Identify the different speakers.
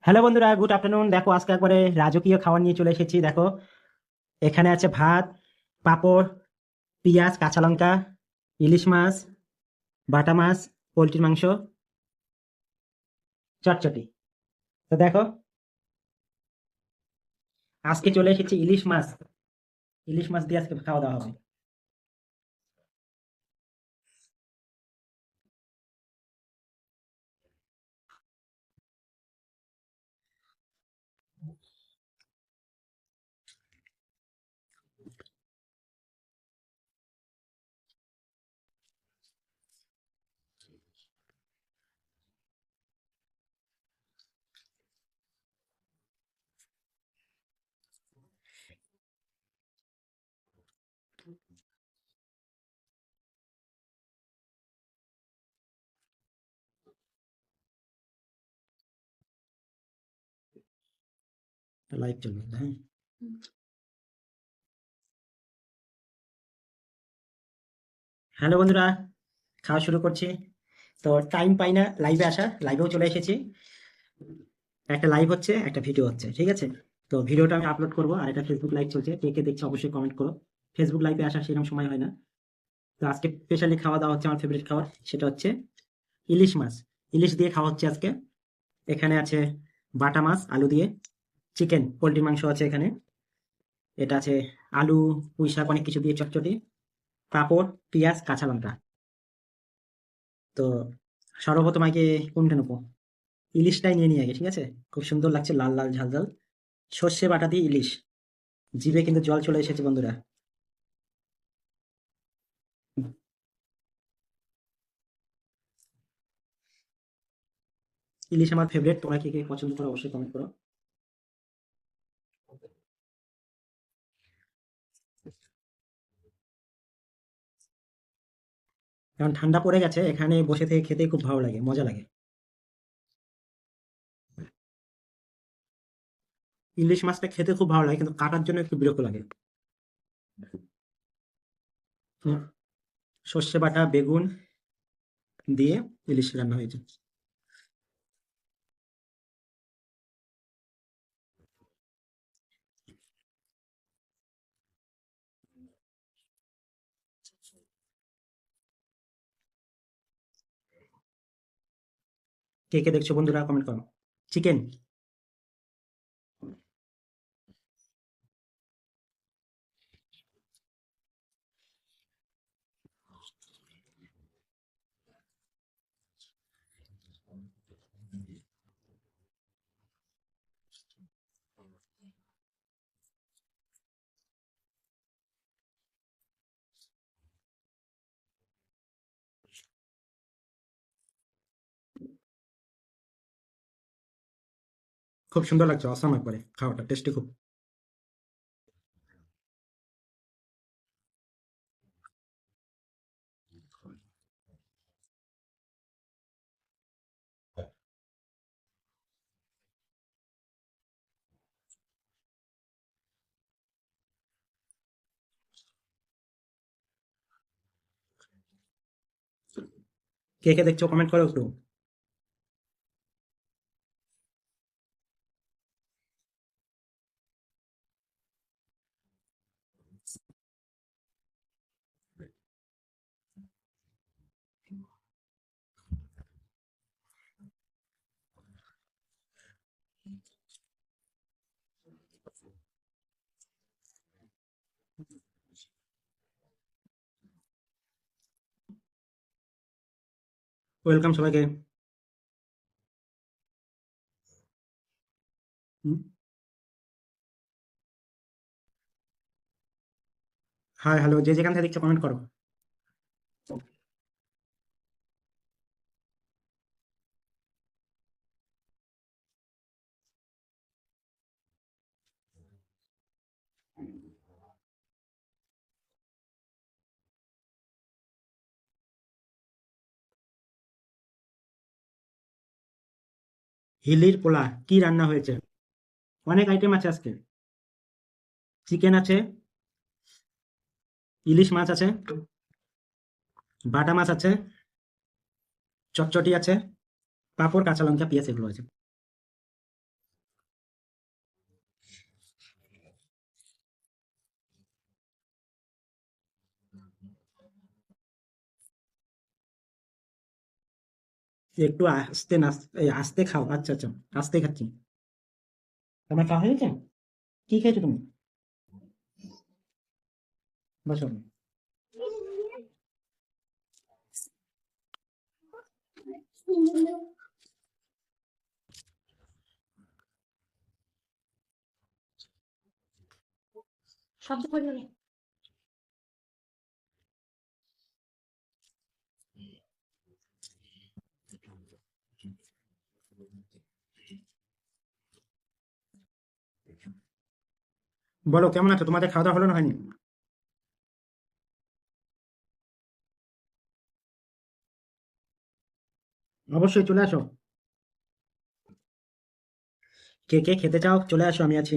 Speaker 1: Hello বন্ধুরা, good afternoon. দেখো, আজকে একবারে রাজকীয় খাবার নিয়ে চলে এসেছি। দেখো, এখানে আছে ভাত, পাঁপড়, পেঁয়াজ, কাঁচা লঙ্কা, ইলিশ মাছ, বাটা মাছ, পোলট্রির মাংস, চটচটি। তো দেখো, আজকে চলে এসেছি ইলিশ মাছ। ইলিশ মাছ দিয়ে আজকে খাওয়া দাওয়া হবে। লাইভ চলবে, হ্যাঁ। হ্যালো বন্ধুরা, খাওয়া শুরু করছি। তো টাইম পাই না লাইভে আসা, লাইভেও চলে এসেছি। একটা লাইভ হচ্ছে, একটা ভিডিও হচ্ছে, ঠিক আছে? তো ভিডিওটা আমি আপলোড করবো, আর এটা ফেসবুক লাইভ চলছে। কে কে দেখছে অবশ্যই কমেন্ট করো। ফেসবুক লাইভে আসার সেরকম সময় হয় না। তো আজকে স্পেশালি খাওয়া দাওয়া হচ্ছে, আমার ফেভারিট খাবার, সেটা হচ্ছে ইলিশ মাছ। ইলিশ দিয়ে খাওয়া হচ্ছে আজকে। এখানে আছে বাটা মাছ আলু দিয়ে, চিকেন পোলট্রি মাংস আছে এখানে, এটা আছে আলু, পুঁই শাক, অনেক কিছু দিয়ে চটচটি, পাঁপড়, পেঁয়াজ, কাঁচা লঙ্কা। তো সর্বপ্রথম আগে কোনটা নেবো? ইলিশটাই নিয়ে নিই আগে, ঠিক আছে? খুব সুন্দর লাগছে, লাল লাল ঝাল ঝাল, সর্ষে বাটা দিয়ে ইলিশ। জিভে কিন্তু জল চলে এসেছে বন্ধুরা। ইলিশ আমার ফেভারিট, তোমরা কে কে পছন্দ করো অবশ্যই কমেন্ট করো। কারণ ঠান্ডা পড়ে গেছে, এখানে বসে থেকে খেতে খুব ভালো লাগে, মজা লাগে। ইলিশ মাছটা খেতে খুব ভালো লাগে, কিন্তু কাটার জন্য একটু বিরক্ত লাগে। হুম, সর্ষে বাটা বেগুন দিয়ে ইলিশ রান্না হয়েছে। কে কে দেখছো বন্ধুরা, কমেন্ট করো। চিকেন। খুব সুন্দর লাগছে, অসাম একবারে খাওয়াটা টেস্টি খুব। কে কে দেখছো কমেন্ট করো একটু। ওয়েলকাম সবাইকে। হুম, হাই হ্যালো, যে যেখান থেকে দেখছো কমেন্ট করো। হিলির পোলা কি রান্না হয়েছে? অনেক আইটেম আছে আজকে। চিকেন আছে, ইলিশ মাছ আছে, বাটা মাছ আছে, চটচটি আছে, পাঁপড়, কাঁচা লঙ্কা, পেঁয়াজ, এগুলো আছে। একটু আস্তে আস্তে খাও। আচ্ছা আচ্ছা, আস্তে খাচ্ছি। তোমার খাওয়া হয়ে গেছে? কি খেয়েছো তুমি? বসো। শব্দ করবে না। বলো কেমন আছো? তোমাদের খাওয়া দাওয়া হলো না হয়নি? অবশ্যই চলে আসো। কে কে খেতে চাও চলে আসো, আমি আছি।